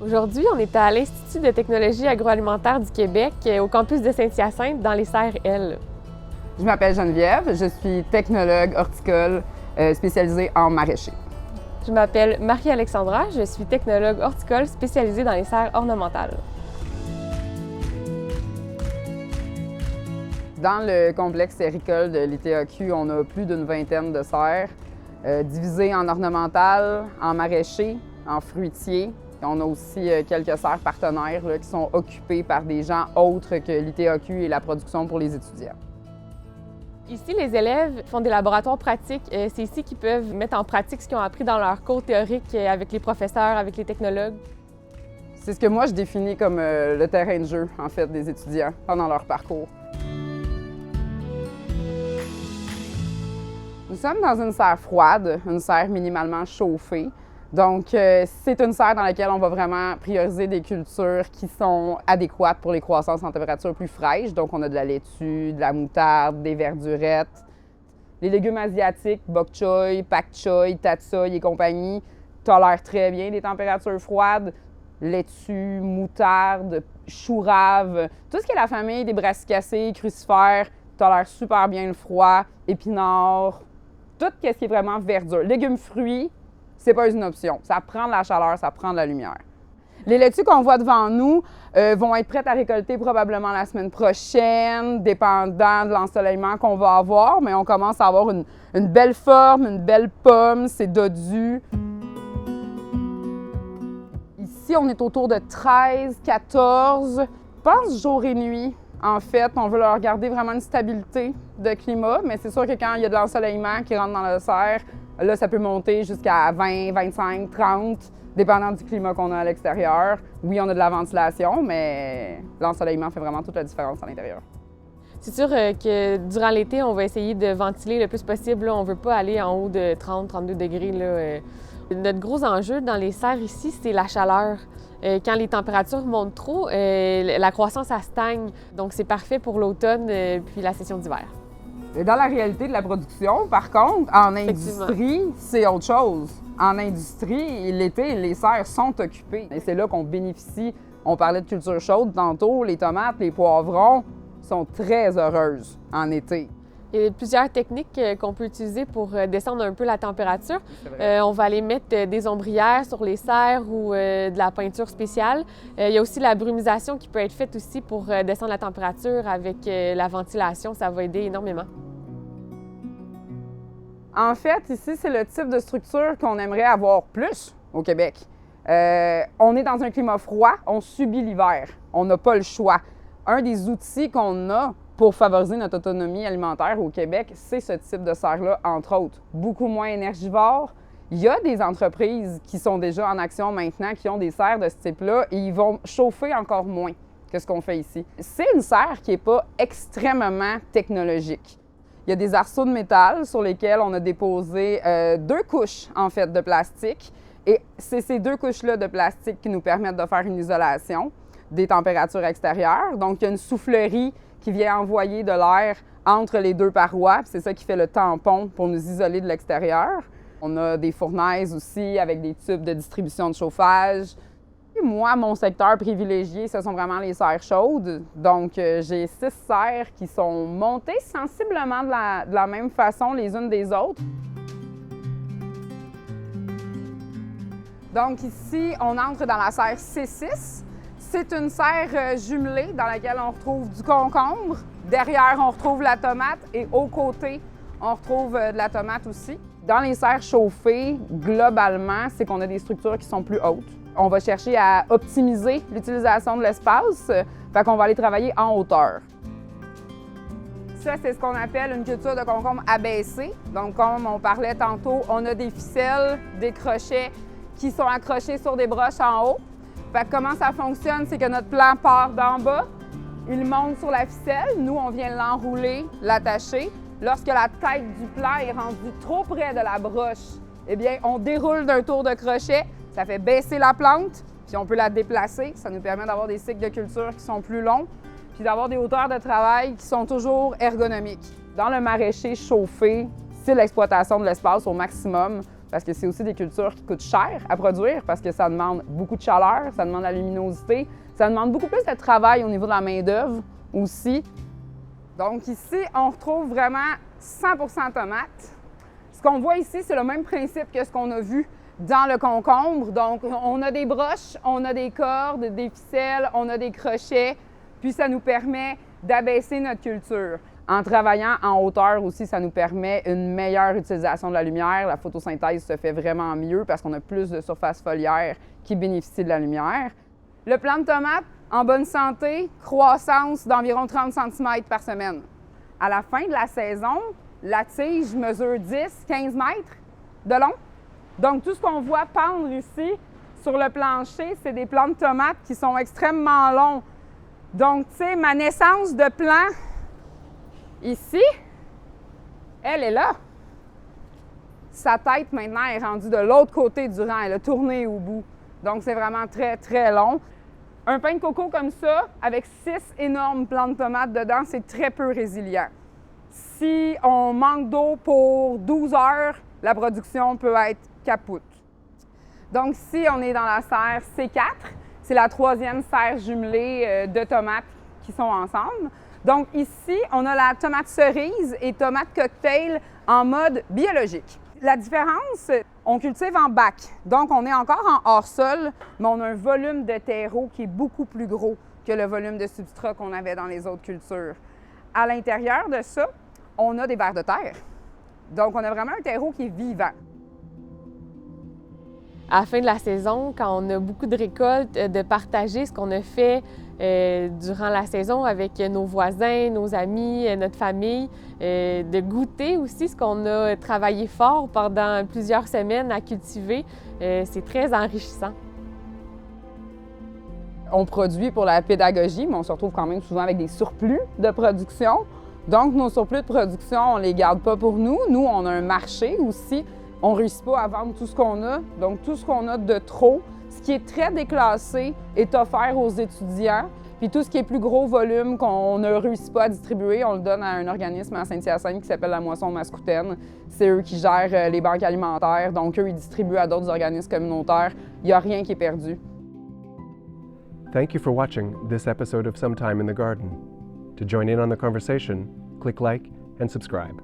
Aujourd'hui, on est à l'Institut de technologie agroalimentaire du Québec, au campus de Saint-Hyacinthe, dans les Serres-L. Je m'appelle Geneviève, je suis technologue horticole spécialisée en maraîcher. Je m'appelle Marie-Alexandra, je suis technologue horticole spécialisée dans les serres ornementales. Dans le complexe séricole de l'ITAQ, on a plus d'une vingtaine de serres, divisées en ornementales, en maraîcher, en fruitiers. On a aussi quelques serres partenaires là, qui sont occupées par des gens autres que l'ITAQ et la production pour les étudiants. Ici, les élèves font des laboratoires pratiques. C'est ici qu'ils peuvent mettre en pratique ce qu'ils ont appris dans leurs cours théoriques avec les professeurs, avec les technologues. C'est ce que moi je définis comme le terrain de jeu, en fait, des étudiants pendant leur parcours. Nous sommes dans une serre froide, une serre minimalement chauffée. Donc, c'est une serre dans laquelle on va vraiment prioriser des cultures qui sont adéquates pour les croissances en température plus fraîche. Donc, on a de la laitue, de la moutarde, des verdurettes. Les légumes asiatiques, bok choy, pak choy, tatsoi et compagnie, tolèrent très bien les températures froides. Laitue, moutarde, chou rave, tout ce qui est la famille des brassicacées, crucifères, tolère super bien le froid, épinards, tout ce qui est vraiment verdure. Légumes, fruits, c'est pas une option. Ça prend de la chaleur, ça prend de la lumière. Les laitues qu'on voit devant nous vont être prêtes à récolter probablement la semaine prochaine, dépendant de l'ensoleillement qu'on va avoir, mais on commence à avoir une belle forme, une belle pomme, c'est dodu. Ici, on est autour de 13, 14, je pense jour et nuit. En fait, on veut leur garder vraiment une stabilité de climat, mais c'est sûr que quand il y a de l'ensoleillement qui rentre dans la serre, là, ça peut monter jusqu'à 20, 25, 30, dépendant du climat qu'on a à l'extérieur. Oui, on a de la ventilation, mais l'ensoleillement fait vraiment toute la différence à l'intérieur. C'est sûr que durant l'été, on va essayer de ventiler le plus possible. Là, on ne veut pas aller en haut de 30, 32 degrés. Là. Notre gros enjeu dans les serres ici, c'est la chaleur. Quand les températures montent trop, la croissance, elle stagne. Donc, c'est parfait pour l'automne puis la session d'hiver. Dans la réalité de la production, par contre, en industrie, c'est autre chose. En industrie, l'été, les serres sont occupées. Et c'est là qu'on bénéficie. On parlait de culture chaude tantôt. Les tomates, les poivrons sont très heureuses en été. Il y a plusieurs techniques qu'on peut utiliser pour descendre un peu la température. On va aller mettre des ombrières sur les serres ou de la peinture spéciale. Il y a aussi la brumisation qui peut être faite aussi pour descendre la température avec la ventilation. Ça va aider énormément. En fait, ici, c'est le type de structure qu'on aimerait avoir plus au Québec. On est dans un climat froid, on subit l'hiver. On n'a pas le choix. Un des outils qu'on a pour favoriser notre autonomie alimentaire au Québec, c'est ce type de serre-là, entre autres. Beaucoup moins énergivore. Il y a des entreprises qui sont déjà en action maintenant, qui ont des serres de ce type-là, et ils vont chauffer encore moins que ce qu'on fait ici. C'est une serre qui n'est pas extrêmement technologique. Il y a des arceaux de métal sur lesquels on a déposé 2 couches, en fait, de plastique. Et c'est ces 2 couches-là de plastique qui nous permettent de faire une isolation des températures extérieures. Donc, il y a une soufflerie qui vient envoyer de l'air entre les 2 parois. C'est ça qui fait le tampon pour nous isoler de l'extérieur. On a des fournaises aussi avec des tubes de distribution de chauffage. Et moi, mon secteur privilégié, ce sont vraiment les serres chaudes. Donc, j'ai 6 serres qui sont montées sensiblement de la même façon les unes des autres. Donc ici, on entre dans la serre C6. C'est une serre jumelée dans laquelle on retrouve du concombre. Derrière, on retrouve la tomate et au côté, on retrouve de la tomate aussi. Dans les serres chauffées, globalement, c'est qu'on a des structures qui sont plus hautes. On va chercher à optimiser l'utilisation de l'espace, fait qu'on va aller travailler en hauteur. Ça, c'est ce qu'on appelle une culture de concombre abaissée. Donc, comme on parlait tantôt, on a des ficelles, des crochets qui sont accrochés sur des broches en haut. Fait que comment ça fonctionne, c'est que notre plant part d'en bas, il monte sur la ficelle, nous, on vient l'enrouler, l'attacher. Lorsque la tête du plant est rendue trop près de la broche, eh bien, on déroule d'un tour de crochet, ça fait baisser la plante, puis on peut la déplacer. Ça nous permet d'avoir des cycles de culture qui sont plus longs, puis d'avoir des hauteurs de travail qui sont toujours ergonomiques. Dans le maraîcher chauffé, c'est l'exploitation de l'espace au maximum. parce que c'est aussi des cultures qui coûtent cher à produire parce que ça demande beaucoup de chaleur, ça demande de la luminosité, ça demande beaucoup plus de travail au niveau de la main-d'œuvre aussi. Donc ici, on retrouve vraiment 100% tomates. Ce qu'on voit ici, c'est le même principe que ce qu'on a vu dans le concombre. Donc, on a des broches, on a des cordes, des ficelles, on a des crochets, puis ça nous permet d'abaisser notre culture. En travaillant en hauteur aussi, ça nous permet une meilleure utilisation de la lumière. La photosynthèse se fait vraiment mieux parce qu'on a plus de surface foliaire qui bénéficie de la lumière. Le plant de tomate, en bonne santé, croissance d'environ 30 cm par semaine. À la fin de la saison, la tige mesure 10-15 mètres de long. Donc, tout ce qu'on voit pendre ici sur le plancher, c'est des plants de tomates qui sont extrêmement longs. Donc, tu sais, ma naissance de plant ici, elle est là. Sa tête, maintenant, est rendue de l'autre côté du rang. Elle a tourné au bout. Donc, c'est vraiment très, très long. Un pain de coco comme ça, avec 6 énormes plants de tomates dedans, c'est très peu résilient. Si on manque d'eau pour 12 heures, la production peut être capoute. Donc ici, on est dans la serre C4. C'est la 3e serre jumelée de tomates qui sont ensemble. Donc ici, on a la tomate cerise et tomate cocktail en mode biologique. La différence, on cultive en bac. Donc on est encore en hors-sol, mais on a un volume de terreau qui est beaucoup plus gros que le volume de substrat qu'on avait dans les autres cultures. À l'intérieur de ça, on a des vers de terre. Donc, on a vraiment un terreau qui est vivant. À la fin de la saison, quand on a beaucoup de récoltes, de partager ce qu'on a fait durant la saison avec nos voisins, nos amis, notre famille, de goûter aussi ce qu'on a travaillé fort pendant plusieurs semaines à cultiver, c'est très enrichissant. On produit pour la pédagogie, mais on se retrouve quand même souvent avec des surplus de production. Donc, nos surplus de production, on ne les garde pas pour nous. Nous, on a un marché aussi. On ne réussit pas à vendre tout ce qu'on a. Donc, tout ce qu'on a de trop, ce qui est très déclassé, est offert aux étudiants. Puis tout ce qui est plus gros volume qu'on ne réussit pas à distribuer, on le donne à un organisme à Saint-Hyacinthe qui s'appelle la Moisson Mascoutaine. C'est eux qui gèrent les banques alimentaires. Donc, eux, ils distribuent à d'autres organismes communautaires. Il n'y a rien qui est perdu. Thank you for watching this episode of Sometime in the Garden. To join in on the conversation, click like and subscribe.